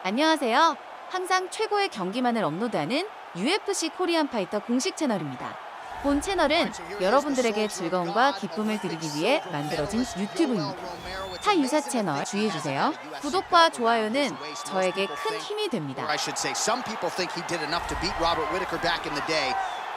안녕하세요. 항상 최고의 경기만을 업로드하는 UFC 코리안파이터 공식 채널입니다. 본 채널은 여러분들에게 즐거움과 기쁨을 드리기 위해 만들어진 유튜브입니다. 타 유사 채널 주의해주세요. 구독과 좋아요는 저에게 큰 힘이 됩니다.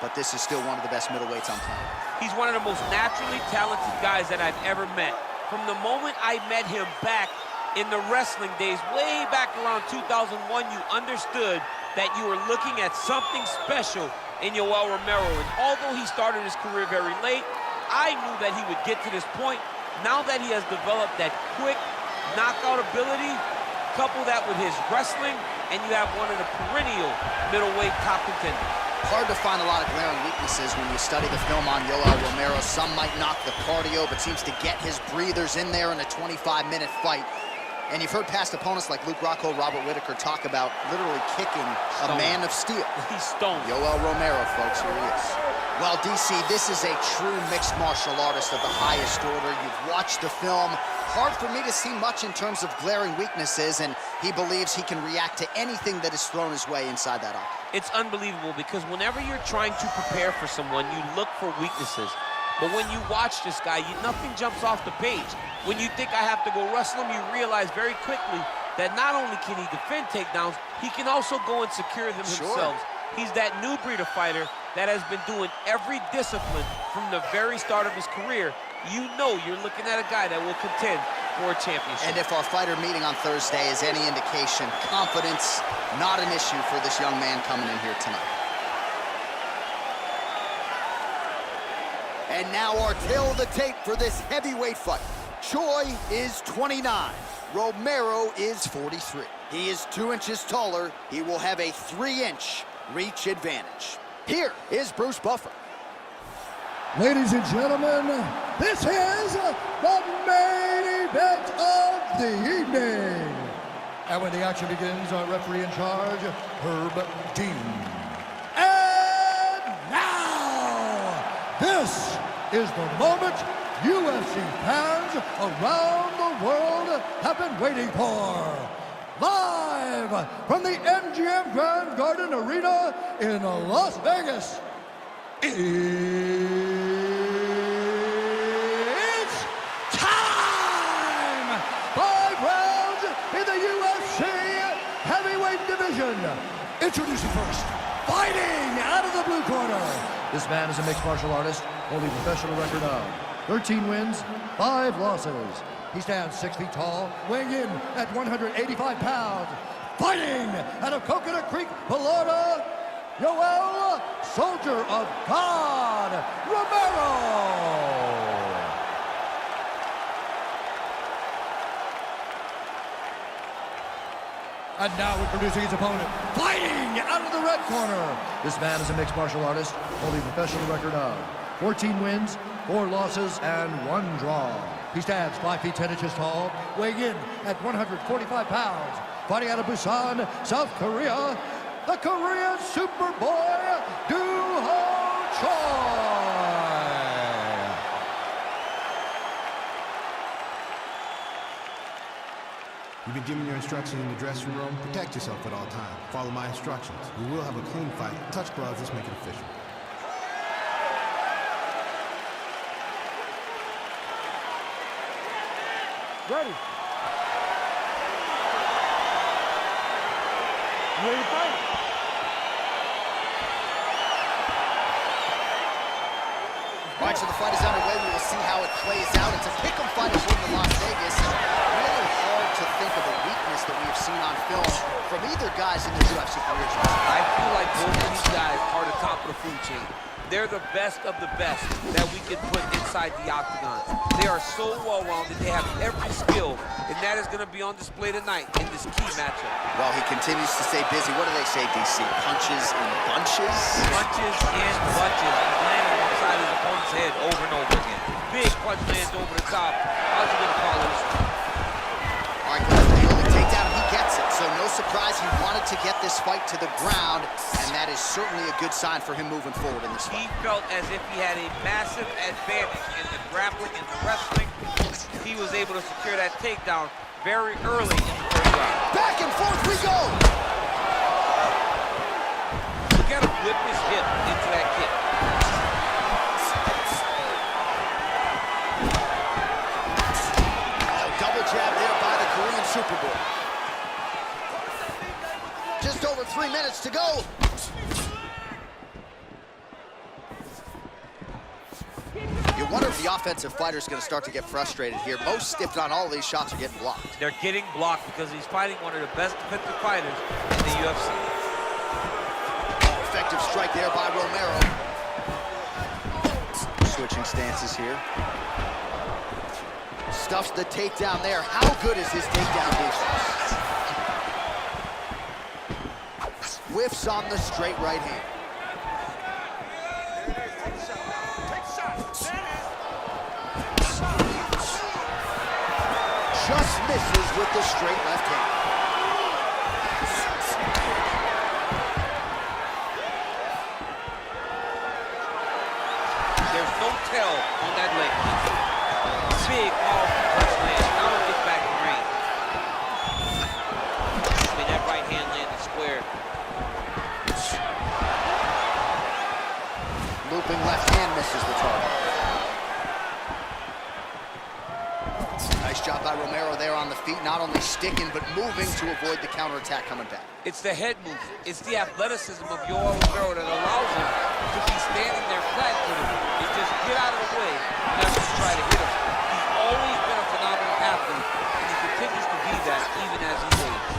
But this is still one of the best middleweights on planet. He's one of the most naturally talented guys that I've ever met. From the moment I met him back in the wrestling days, way back around 2001, you understood that you were looking at something special in Yoel Romero. And although he started his career very late, I knew that he would get to this point. Now that he has developed that quick knockout ability, couple that with his wrestling, and you have one of the perennial middleweight top contenders. Hard to find a lot of glaring weaknesses when you study the film on Yoel Romero. Some might knock the cardio, but seems to get his breathers in there in a 25-minute fight. And you've heard past opponents like Luke Rockhold, Robert Whittaker talk about literally kicking a man of steel. He's stoned. Yoel Romero, folks, here he is. Well, DC, this is a true mixed martial artist of the highest order. You've watched the film. Hard for me to see much in terms of glaring weaknesses, and he believes he can react to anything that is thrown his way inside that octagon. It's unbelievable because whenever you're trying to prepare for someone, you look for weaknesses. But when you watch this guy, nothing jumps off the page. When you think I have to go wrestle him, you realize very quickly that not only can he defend takedowns, he can also go and secure them himself. He's that new breed of fighter that has been doing every discipline from the very start of his career. You know you're looking at a guy that will contend for a championship. And if our fighter meeting on Thursday is any indication, confidence, not an issue for this young man coming in here tonight. And now our tail of the tape for this heavyweight fight. Choi is 29. Romero is 43. He is 2 inches taller. He will have a 3-inch reach advantage. Here is Bruce Buffer. Ladies and gentlemen, this is the main event of the evening. And when the action begins, our referee in charge, Herb Dean. And now, this is the moment UFC fans around the world have been waiting for. Live from the MGM Grand Garden Arena in Las Vegas. It's time! 5 rounds in the UFC heavyweight division. Introducing first, fighting out of the blue corner. This man is a mixed martial artist, holding a professional record of 13 wins, 5 losses. He stands 6 feet tall, weighing in at 185 pounds. Fighting out of Coconut Creek, Florida, Yoel, Soldier of God, Romero. And now introducing his opponent, fighting out of the red corner. This man is a mixed martial artist, holding a professional record of 14 wins, 4 losses, and 1 draw. He stands 5 feet 10 inches tall, weighing in at 145 pounds. Fighting out of Busan, South Korea, the Korean Superboy, Do-Ho Choi. You've been given your instructions in the dressing room. Protect yourself at all times. Follow my instructions. We will have a clean fight. Touch gloves, let's make it official. Ready. You ready to fight? All right, so the fight is underway. We will see how it plays out. It's a pick'em fight in Las Vegas. Really hard to think of a weakness that we have seen on film from either guys in their UFC careers. I feel like both of these guys are the top of the food chain. They're the best of the best that we can put inside the octagon. They are so well-rounded. They have every skill, and that is going to be on display tonight in this key matchup. Well, he continues to stay busy. What do they say, DC? Punches in bunches? Punches in bunches. He's landing on the side of his opponent's head over and over again. Big punch lands over the top. How's he going to call this? All right, goes for the early takedown. He gets it. So no surprise, he wanted to get this fight to the ground, and that is certainly a good sign for him moving forward in this fight. He felt as if he had a massive advantage in the grappling and the wrestling. He was able to secure that takedown very early in the first round. Back and forth we go. Just over 3 minutes to go. You wonder if the offensive fighter's going to start to get frustrated here. Most, if not all, of these shots are getting blocked. They're getting blocked because he's fighting one of the best defensive fighters in the UFC. Oh, effective strike there by Romero. Switching stances here. Stuffs the takedown there. How good is his takedown defense? Whiffs on the straight right hand. Just misses with the straight left hand. There's no tell on that leg. Big, powerful punch land. Now it gets back in range. I mean, that right hand landed square. Looping left hand misses the target. Nice job by Romero there on the feet, not only sticking, but moving to avoid the counterattack coming back. It's the head move. It's the athleticism of Yoel Romero that allows him to be standing there flat-footed and just get out of the way and not just try to hit him. He's always been a phenomenal athlete, and he continues to be that even as he ages.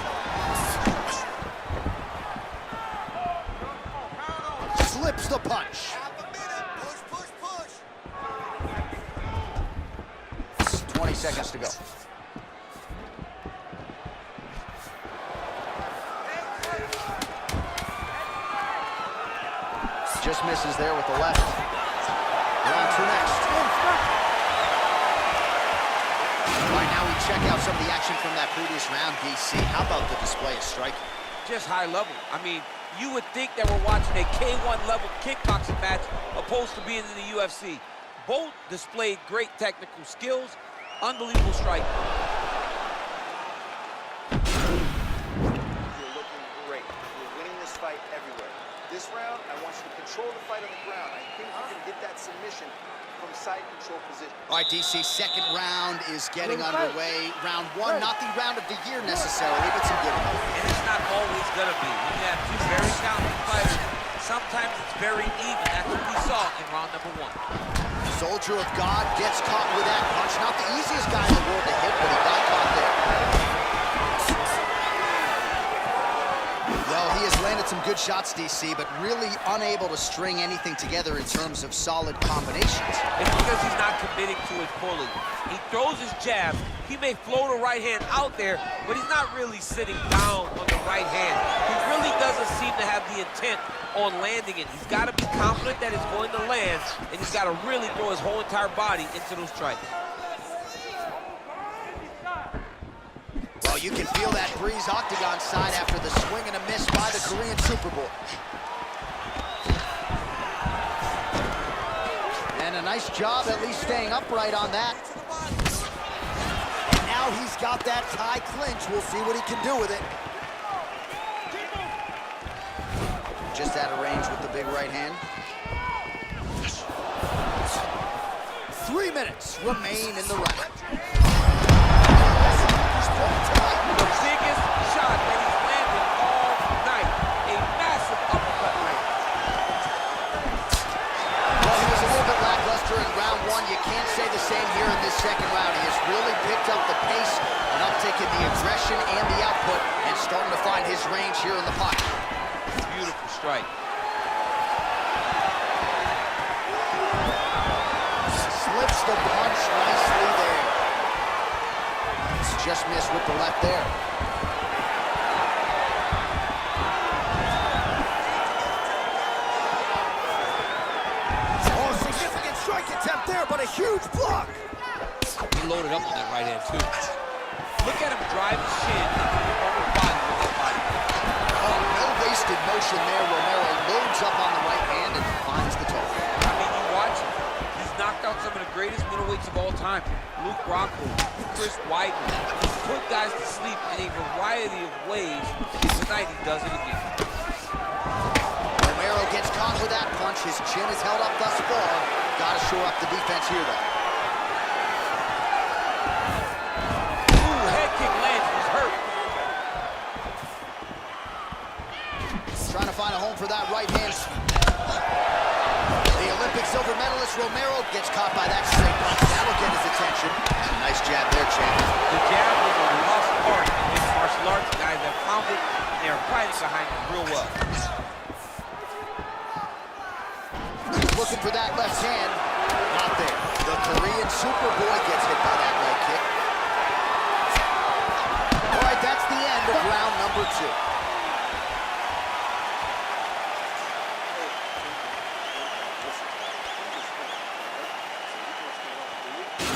Slips the punch. 20 seconds to go. Just misses there with the left. Round two next. Right now we check out some of the action from that previous round, DC. How about the display of striking? Just high level. I mean, you would think that we're watching a K1 level kickboxing match opposed to being in the UFC. Both displayed great technical skills, unbelievable striking. You're looking great. You're winning this fight everywhere. This round, I want you to control the fight on the ground. I think you can get that submission from side control position. All right, DC, second round is getting underway. Round one, not the round of the year necessarily, but some good enough. And it's not always gonna be. When you have two very talented fighters, sometimes it's very even. That's what we saw in round number one. Soldier of God gets caught with that punch. Not the easiest guy in the world to hit, but he got caught there. Well, he has landed some good shots, DC, but really unable to string anything together in terms of solid combinations. It's because he's not committing to it fully. He throws his jab. He may float a right hand out there, but he's not really sitting down on the right hand. He really doesn't seem to have the intent on landing it. He's got to be confident that it's going to land, and he's got to really throw his whole entire body into those strikes. Well, you can feel that breeze octagon side after the swing and a miss by the Korean Super Bowl. And a nice job at least staying upright on that. And now he's got that tie clinch. We'll see what he can do with it. Just out of range with the big right hand. 3 minutes remain in the round. The biggest shot that he's landed all night. A massive uppercut land. Well, he was a little bit lackluster in round one. You can't say the same here in this second round. He has really picked up the pace, an uptick in the aggression and the output, and starting to find his range here in the pocket. Beautiful strike. Slips the punch nicely there. Just missed with the left there. Oh, significant strike attempt there, but a huge block. He loaded up on that right hand, too. Look at him drive his shin into the lower body with that body. Oh, no wasted motion there. Romero loads up on the right hand and finds the target. I mean, you watch him. He's knocked out some of the greatest middleweights of all time. Luke Rockhold, Chris Weidman. He's put guys to sleep in a variety of ways, and tonight he does it again. Romero gets caught with that punch. His chin is held up thus far. Got to shore up the defense here, though. Ooh, head kick lands, was hurt. find a home for that right hand. The Olympic silver medalist Romero gets caught by that straight punch. That'll get his attention. Nice jab there, champ. The jab was a lost art in mixed martial arts. Guys have found it, and they are fighting behind it real well. Looking for that left hand. Not there. The Korean Superboy gets hit by that leg kick. All right, that's the end of round number 2.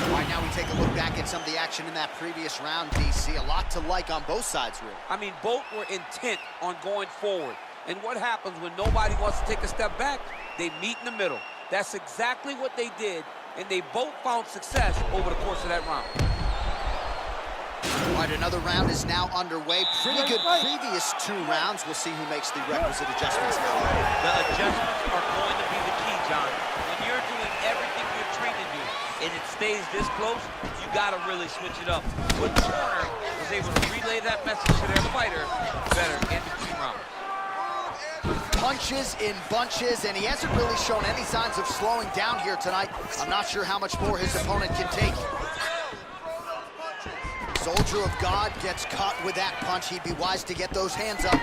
All right, now we take a look back at some of the action in that previous round, DC. A lot to like on both sides, really. I mean, both were intent on going forward. And what happens when nobody wants to take a step back? They meet in the middle. That's exactly what they did, and they both found success over the course of that round. All right, another round is now underway. Pretty good previous 2 rounds. We'll see who makes the requisite adjustments now. The adjustments are going to be the key, John. When you're doing everything you're trained to do, and it stays this close, you gotta really switch it up. But Turner was able to relay that message to their fighter better in between rounds. Punches in bunches, and he hasn't really shown any signs of slowing down here tonight. I'm not sure how much more his opponent can take. Soldier of God gets caught with that punch. He'd be wise to get those hands up.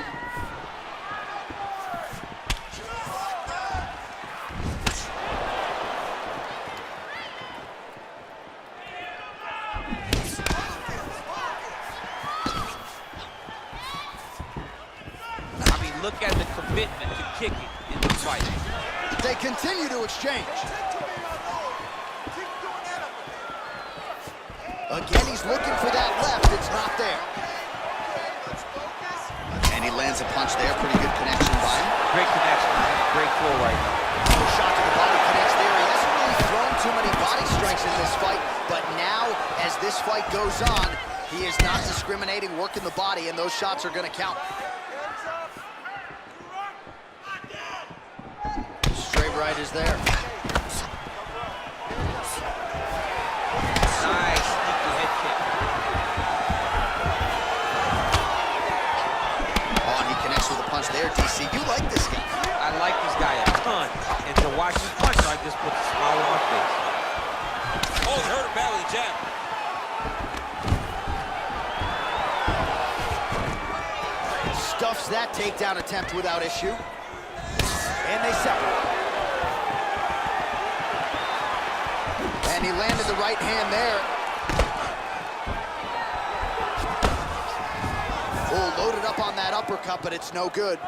Look at the commitment to kicking in this fight. They continue to exchange. Again, he's looking for that left. It's not there. And he lands a punch there. Pretty good connection by him. Great connection. Great flow right now. The shot to the body connects there. He hasn't really thrown too many body strikes in this fight, but now, as this fight goes on, he is not discriminating, working the body, and those shots are going to count. Right is there. Nice sneaky head kick. Oh, and he connects with a punch there, DC. You like this guy. I like this guy a ton. And to watch his punch, I just put a smile on my face. Oh, he hurt a badly jab. Stuffs that takedown attempt without issue. And they separate. And he landed the right hand there. Oh, loaded up on that uppercut, but it's no good.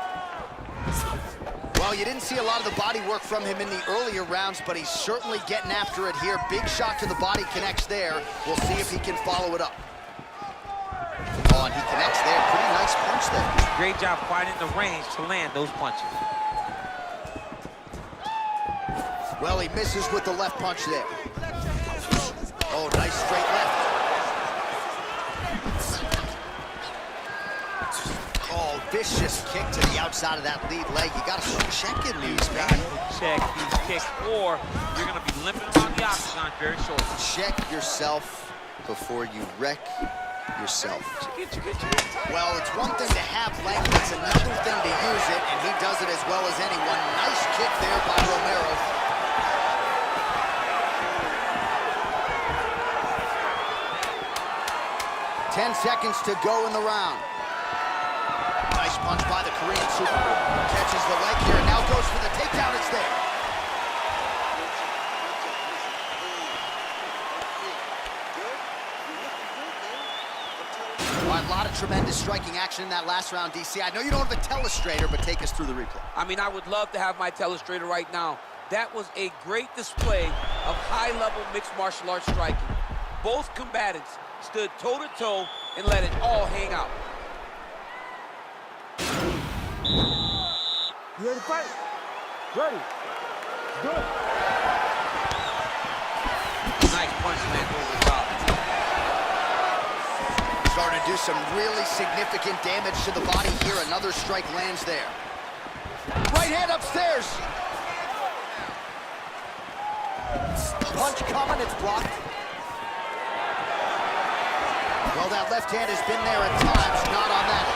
Well, you didn't see a lot of the body work from him in the earlier rounds, but he's certainly getting after it here. Big shot to the body connects there. We'll see if he can follow it up. Oh, and he connects there. Pretty nice punch there. Great job finding the range to land those punches. Well, he misses with the left punch there. Oh, nice straight left. Oh, vicious kick to the outside of that lead leg. You got to start checking these, man. Check these kicks, or you're going to be limping around the octagon very shortly. Check yourself before you wreck yourself. Well, it's one thing to have length, it's another thing to use it, and he does it as well as anyone. Nice kick there by Romero. 10 seconds to go in the round. Nice punch by the Korean Superboy. Catches the leg here and now goes for the takedown. It's there. All right, a lot of tremendous striking action in that last round, DC. I know you don't have a telestrator, but take us through the replay. I mean, I would love to have my telestrator right now. That was a great display of high-level mixed martial arts striking. Both combatants stood toe-to-toe and let it all hang out. You ready to fight? Ready. Do it. Nice punch man over the top. Starting to do some really significant damage to the body here. Another strike lands there. Right hand upstairs. Punch coming, it's blocked. Well, that left hand has been there at times, not on that.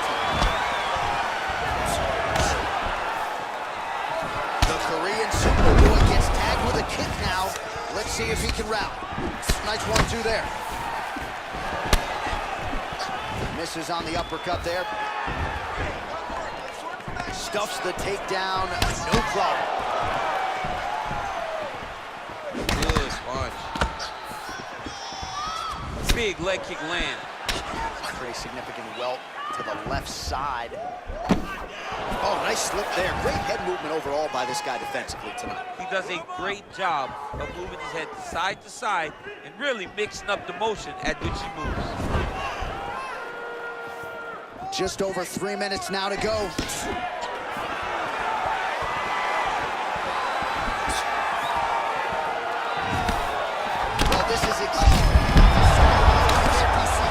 if he can rally. Nice 1-2 there. Misses on the uppercut there. Stuffs the takedown, no problem. Good punch. Big leg kick land. Pretty significant welt to the left side. Oh, nice slip there. Great head movement overall by this guy defensively tonight. He does a great job of moving his head side to side and really mixing up the motion at which he moves. Just over 3 minutes now to go. Well, this is exactly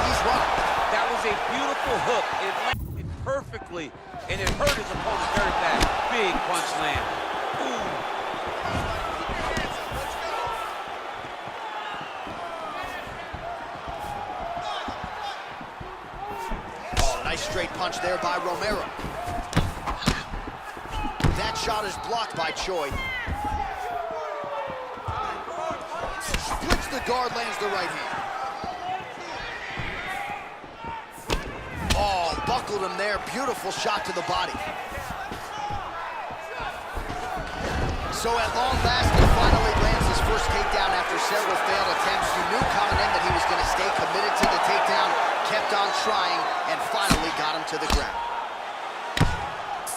he's running. That was a beautiful hook. It landed perfectly, and it hurt his opponent very bad. Big punch land. Ooh. Oh, nice straight punch there by Romero. That shot is blocked by Choi. Splits the guard, lands the right hand. Oh, buckled him there. Beautiful shot to the body. So at long last, he finally lands his first takedown after several failed attempts. You knew coming in that he was going to stay committed to the takedown, kept on trying, and finally got him to the ground.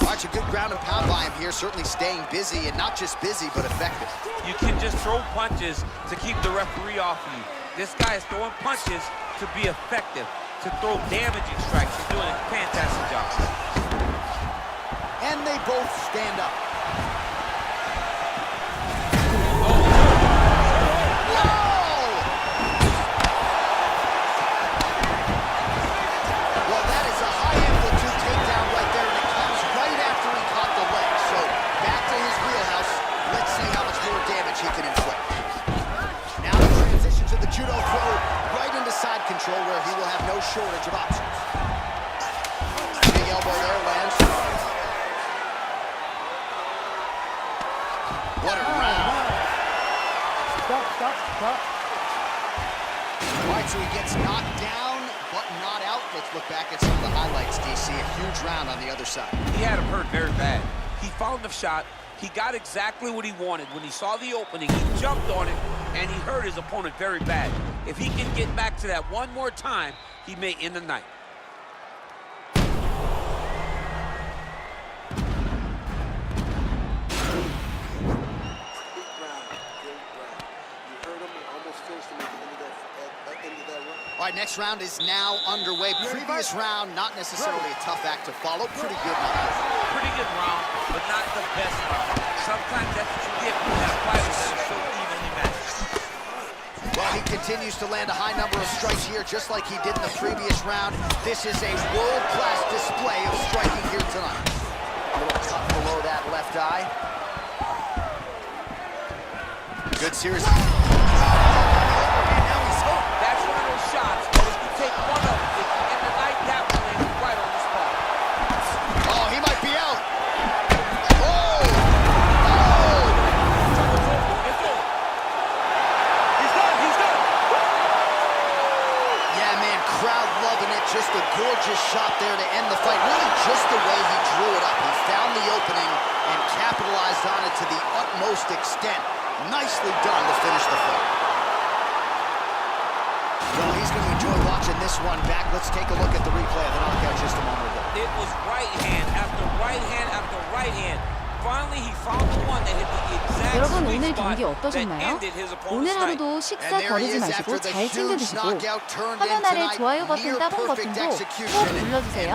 Watch a good ground and pound by him here, certainly staying busy, and not just busy, but effective. You can just throw punches to keep the referee off of you. This guy is throwing punches to be effective, to throw damaging strikes. He's doing a fantastic job. And they both stand up. Well, that is a high-amplitude takedown right there, and it comes right after he caught the leg. So back to his wheelhouse. Let's see how much more damage he can inflict. Now the transition to the judo throw right into side control, where he will have no shortage of options. Big elbow there lands. What a round. Stop. All right, so he gets knocked down, but not out. Let's look back at some of the highlights, DC. A huge round on the other side. He had him hurt very bad. He found the shot. He got exactly what he wanted. When he saw the opening, he jumped on it, and he hurt his opponent very bad. If he can get back to that one more time, he may end the night. All right, next round is now underway. Previous round, not necessarily a tough act to follow. Pretty good nonetheless. Pretty good round, but not the best round. Sometimes that's what you get when that fighters that are so evenly matched. Well, he continues to land a high number of strikes here, just like he did in the previous round. This is a world-class display of striking here tonight. A little cut below that left eye. Good series. That's one of those shots, but if you take one of them, if you end the night, that one lands right on the spot. Oh, he might be out. Oh! It's over. He's done. Yeah, man, crowd loving it. Just a gorgeous shot there to end the fight. Really just the way he drew it up. He found the opening and capitalized on it to the utmost extent. Nicely done to finish the fight. Well, he's going to enjoy watching this one back. Let's take a look at the replay of the knockout just a moment ago. It was right hand after right hand after right hand. Finally, he found the one that hit the exact 여러분 sweet 오늘 spot 경기 that 어떠셨나요? ended his opponent's 오늘 night. 하루도 식사 거르지 마시고 잘 챙겨 드시고 knockout turned 화면 in 아래 tonight. 좋아요 버튼 Near 따봉 perfect 버튼도 꼭 execution. 눌러주세요.